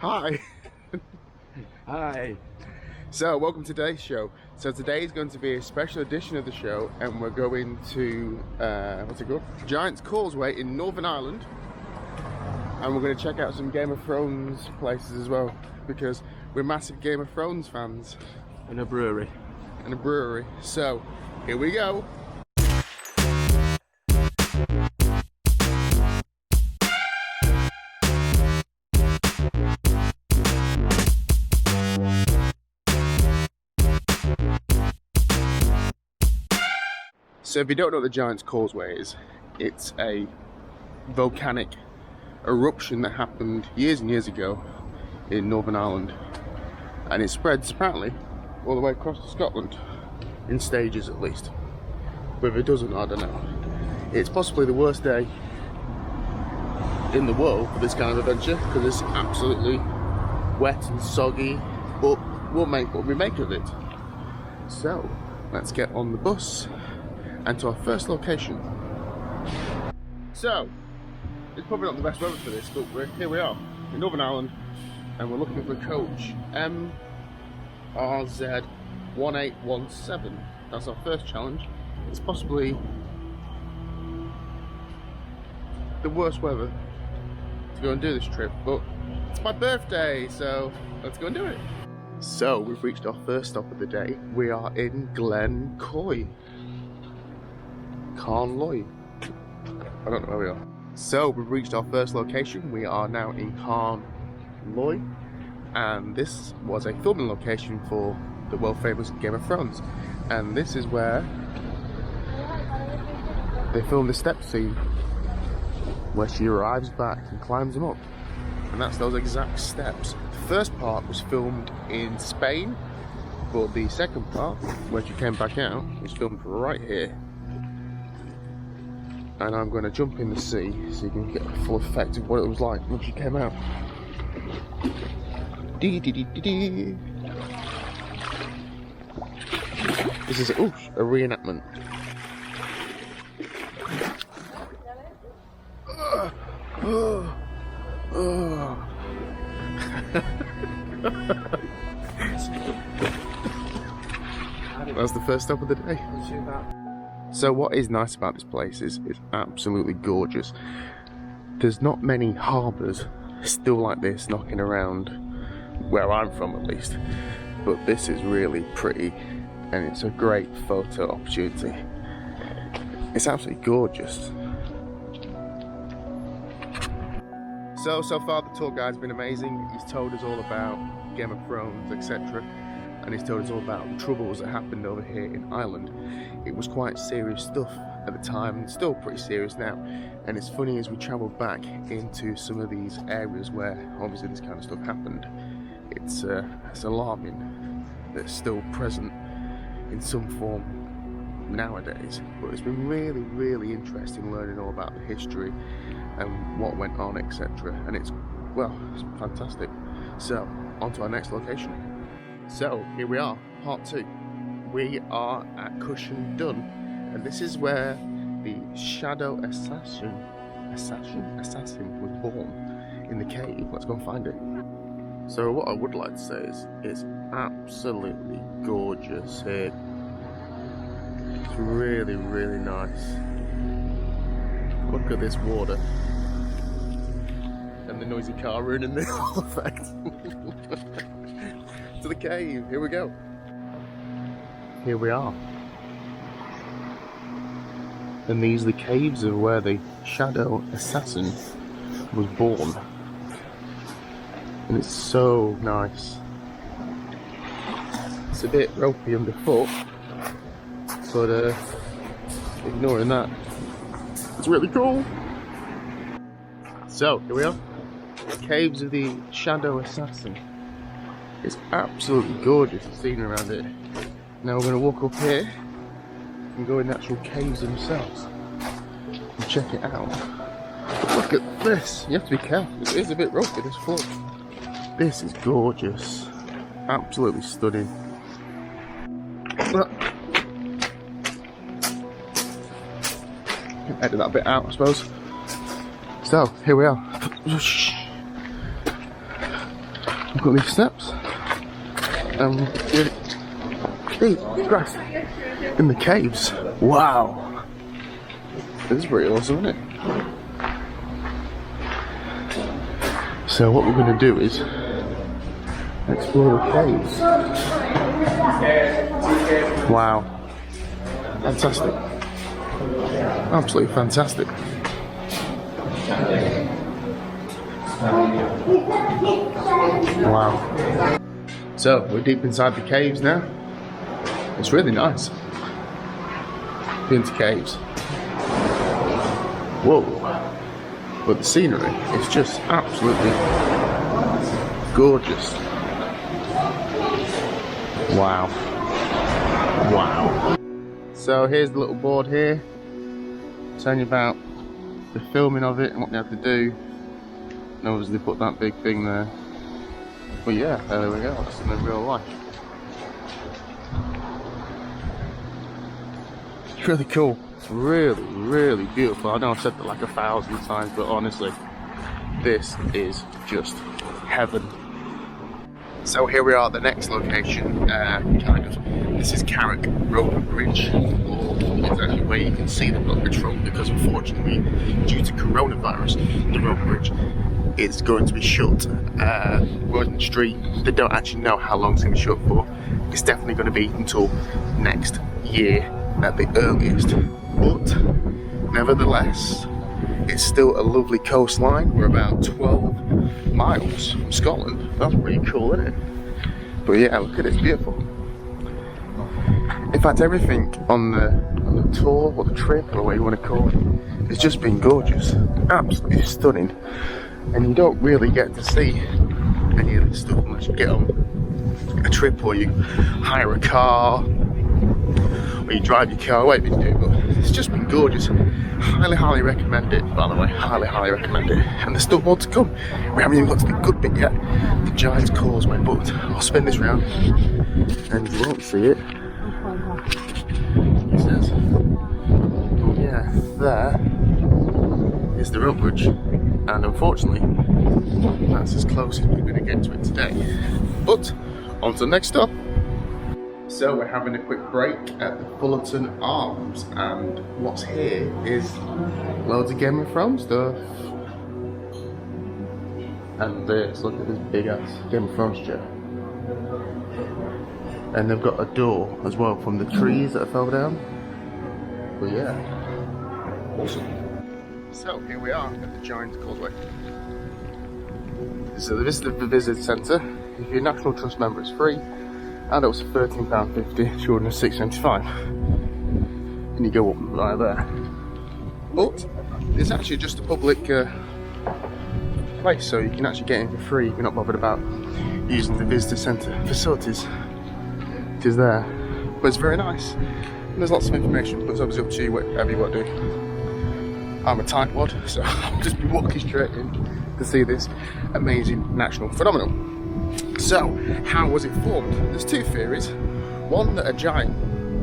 Hi. Hi. So, welcome to today's show. So today is going to be a special edition of the show, and we're going to, what's it called? Giant's Causeway in Northern Ireland. And we're going to check out some Game of Thrones places as well, because we're massive Game of Thrones fans. And a brewery. And a brewery. So, here we go. So if you don't know what the Giant's Causeway is, it's a volcanic eruption that happened years and years ago in Northern Ireland, and it spreads apparently all the way across to Scotland, in stages at least. Whether it does or not, I don't know. It's possibly the worst day in the world for this kind of adventure, because it's absolutely wet and soggy, but we'll make what we make of it. So let's get on the bus and to our first location. So, it's probably not the best weather for this, but here we are in Northern Ireland, and we're looking for a coach MRZ 1817. That's our first challenge. It's possibly the worst weather to go and do this trip, but it's my birthday, so let's go and do it. So, we've reached our first stop of the day. We are in Glencoy. Carnloy. I don't know where we are. So we've reached our first location. We are now in Carnloy, and this was a filming location for the world famous Game of Thrones. And this is where they filmed the step scene where she arrives back and climbs them up. And that's those exact steps. The first part was filmed in Spain, but the second part, where she came back out, was filmed right here. And I'm going to jump in the sea so you can get a full effect of what it was like when she came out. This is a reenactment. That's the first stop of the day. So what is nice about this place is it's absolutely gorgeous. There's not many harbours still like this knocking around where I'm from, at least, but this is really pretty and it's a great photo opportunity. It's absolutely gorgeous. So far the tour guide's been amazing. He's told us all about Game of Thrones, etc. And he's told us all about the troubles that happened over here in Ireland. It was quite serious stuff at the time, and still pretty serious now. And it's funny, as we travel back into some of these areas where obviously this kind of stuff happened, it's alarming that it's still present in some form nowadays. But it's been really, really interesting learning all about the history and what went on, etc. And it's fantastic. So, on to our next location. So, here we are, part 2. We are at Cushion Dun, and this is where the Shadow Assassin was born, in the cave. Let's go and find it. So what I would like to say is, it's absolutely gorgeous here. It's really, really nice. Look at this water. And the noisy car ruining the whole effect. To the cave, here we go. Here we are. And these are the caves of where the Shadow Assassin was born. And it's so nice. It's a bit ropey underfoot, but ignoring that, it's really cool. So, here we are. Caves of the Shadow Assassin. It's absolutely gorgeous, the scenery around it. Now we're going to walk up here and go in the actual caves themselves and check it out. Look at this. You have to be careful. It is a bit ropey, this floor. This is gorgeous. Absolutely stunning. Edit that bit out, I suppose. So, here we are. We've got these steps. We're grass in the caves. Wow. This is pretty awesome, isn't it? So what we're going to do is explore the caves. Wow. Fantastic. Absolutely fantastic. Wow. So we're deep inside the caves now. It's really nice. Been to caves. Whoa. But the scenery is just absolutely gorgeous. Wow. Wow. So here's the little board here, telling you about the filming of it and what they have to do. And obviously they put that big thing there. But yeah, there we go, it's in real life. It's really cool. It's really, really beautiful. I know I've said that like 1,000 times, but honestly, this is just heaven. So here we are at the next location, this is Carrick Rope Bridge, or it's actually where you can see the rope bridge from, because unfortunately, due to coronavirus, the rope bridge is going to be shut. Northen Street, they don't actually know how long it's going to be shut for. It's definitely going to be until next year at the earliest. But nevertheless, it's still a lovely coastline. We're about 12 miles from Scotland. That's pretty cool, isn't it? But yeah, look at it, it's beautiful. In fact, everything on the tour or the trip or whatever you want to call it, it's just been gorgeous, absolutely stunning. And you don't really get to see any of this stuff unless you get on a trip or you hire a car or you drive your car, whatever you do. But it's just been gorgeous. Highly, highly recommend it, by the way. Highly, highly recommend it. And there's still more to come. We haven't even got to the good bit yet, the Giant's Causeway, but I'll spin this round and you won't see it. It says, yeah, there is the rope bridge. And unfortunately, that's as close as we're going to get to it today. But, on to the next stop. So we're having a quick break at the Bulletin Arms, and what's here is loads of Game of Thrones stuff. And this, look at this big ass Game of Thrones chair. And they've got a door as well from the trees that fell down. But yeah, awesome. So here we are at the Giant's Causeway. So this is the visitor centre. If you're a National Trust member, it's free. Adults are £13.50, children are £6.75. And you go up right there. But it's actually just a public place, so you can actually get in for free if you're not bothered about using the visitor centre facilities. It is there. But it's very nice. And there's lots of information, but it's obviously up to you whatever you want to do. I'm a tightwad, so I'll just be walking straight in to see this amazing natural phenomenon. So, how was it formed? There's two theories. One, that a giant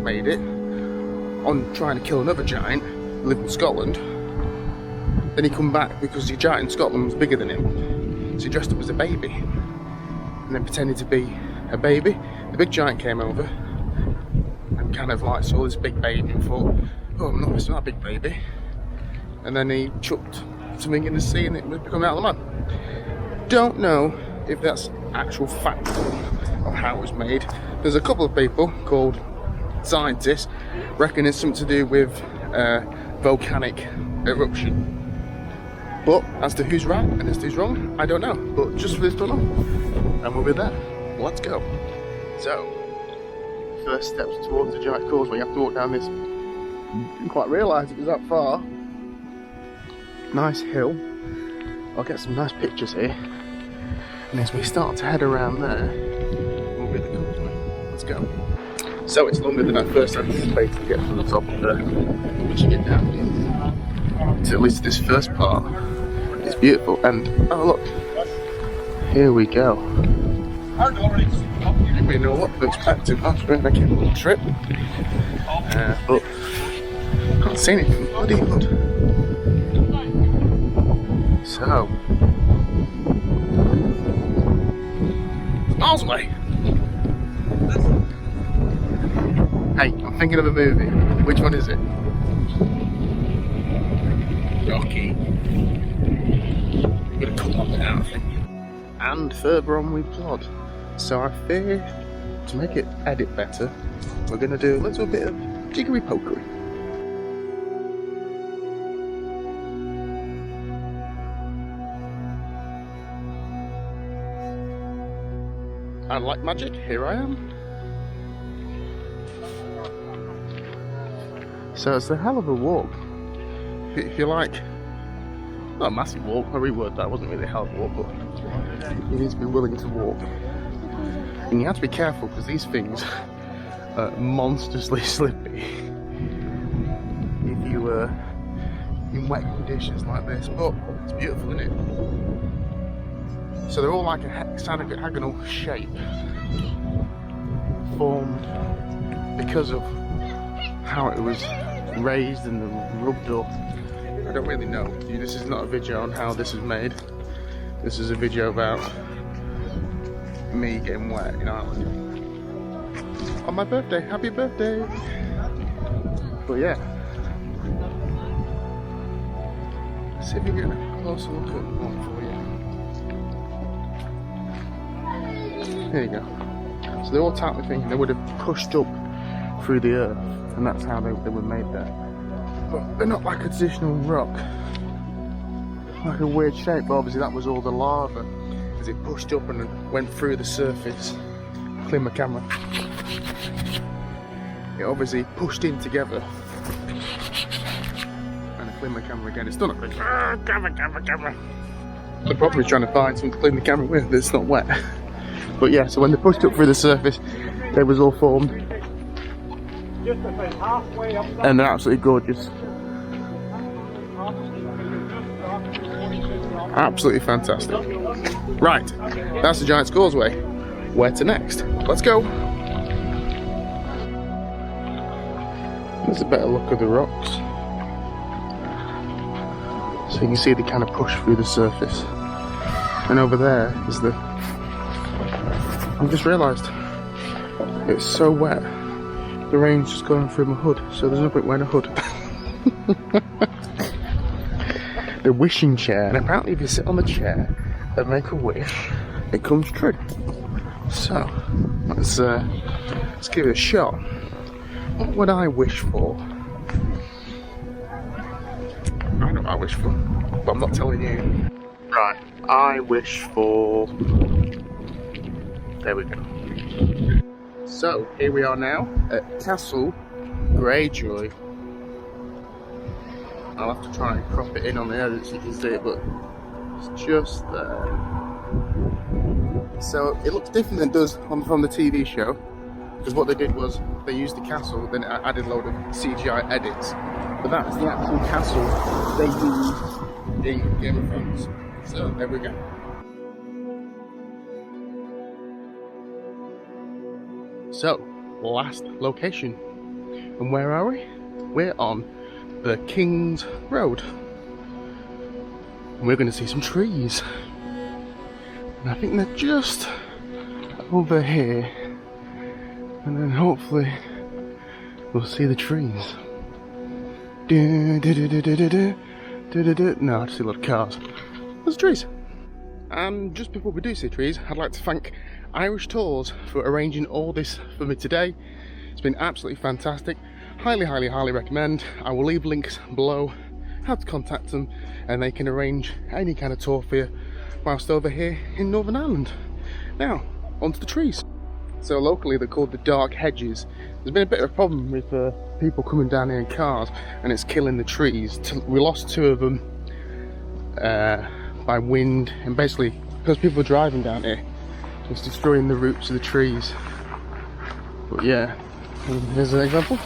made it on trying to kill another giant who lived in Scotland. Then he come back because the giant in Scotland was bigger than him. So he dressed up as a baby and then pretended to be a baby. The big giant came over and kind of like saw this big baby and thought, oh, I'm not missing that big baby. And then he chucked something in the sea and it was becoming out of the mud. Don't know if that's actual fact of how it was made. There's a couple of people called scientists reckon it's something to do with volcanic eruption. But as to who's right and as to who's wrong, I don't know. But just for this tunnel, and we'll be there. Let's go. So, first steps towards the Giant Causeway. You have to walk down this. Didn't quite realise it was that far. Nice hill. I'll get some nice pictures here. And as we start to head around there, we'll be the causeway. Let's go. So it's longer than I first anticipated to get from the top of there. Once you get down here. So at least this first part is beautiful. And oh look, here we go. We know what to expect if that's when I came on the trip. But I can't see anything bloody good. So Causeway. Hey, I'm thinking of a movie. Which one is it? Rocky. I'm gonna cut that bit out, I think. And further on we plod. So I fear, to make it edit better, we're gonna do a little bit of jiggery pokery. And like magic, here I am. So it's a hell of a walk. If you like, not a massive walk, I reword that, it wasn't really a hell of a walk, but you need to be willing to walk. And you have to be careful because these things are monstrously slippy if you in wet conditions like this, but it's beautiful, isn't it? So they're all like a hexagonal shape formed because of how it was raised and rubbed up. I don't really know. This is not a video on how this is made. This is a video about me getting wet in Ireland. On my birthday, happy birthday! But yeah. Let's see if we can get a closer look at one for you. There you go. So they're all tightly thinking they would have pushed up through the earth, and that's how they were made there. But they're not like a traditional rock, like a weird shape, but obviously that was all the lava as it pushed up and went through the surface. Clean my camera. It obviously pushed in together. And I clean my camera again, it's still not good. Camera. The problem is trying to find something to clean the camera with that's not wet. But yeah, so when they pushed up through the surface, they was all formed. And they're absolutely gorgeous. Absolutely fantastic. Right, that's the Giant's Causeway. Where to next? Let's go. There's a better look of the rocks. So you can see they kind of push through the surface. And over there is the... I just realised it's so wet. The rain's just going through my hood, so there's no point wearing a hood. The wishing chair, and apparently if you sit on the chair and make a wish, it comes true. So let's give it a shot. What would I wish for? I know what I wish for, but I'm not telling you. Right, I wish for... There we go. So, here we are now at Castle Greyjoy. I'll have to try and crop it in on the edit so you can see it, but it's just there. So, it looks different than it does from the TV show, because what they did was they used the castle, then added a load of CGI edits. But that's the actual castle they used in Game of Thrones. So, there we go. So, last location. And where are we? We're on the King's Road. And we're going to see some trees. And I think they're just over here. And then hopefully we'll see the trees. No, I just see a lot of cars. There's trees. And just before we do see trees, I'd like to thank Irish Tours for arranging all this for me today. It's been absolutely fantastic. Highly, highly, highly recommend. I will leave links below how to contact them, and they can arrange any kind of tour for you whilst over here in Northern Ireland. Now, onto the trees. So locally they're called the dark hedges. There's been a bit of a problem with people coming down here in cars, and it's killing the trees. We lost 2 of them by wind, and basically because people are driving down here, it's destroying the roots of the trees. But yeah, here's an example.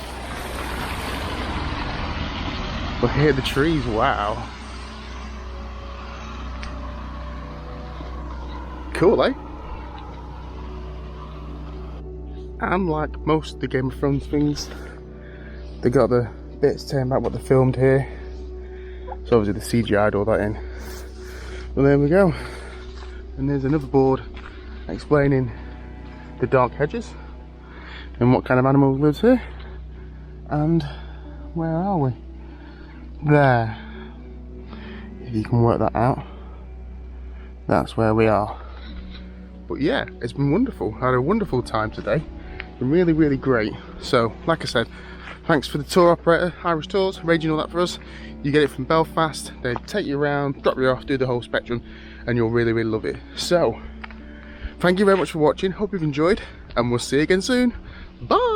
But here are the trees, wow. Cool, eh? And like most of the Game of Thrones things, they got the bits saying about what they filmed here. So obviously the CGI'd all that in. But there we go. And there's another board explaining the dark hedges and what kind of animal lives here. And where are we? There. If you can work that out, that's where we are. But yeah, it's been wonderful. I had a wonderful time today. Been really, really great. So, like I said, thanks for the tour operator, Irish Tours, arranging all that for us. You get it from Belfast, they take you around, drop you off, do the whole spectrum, and you'll really, really love it. So, thank you very much for watching. Hope you've enjoyed, and we'll see you again soon. Bye!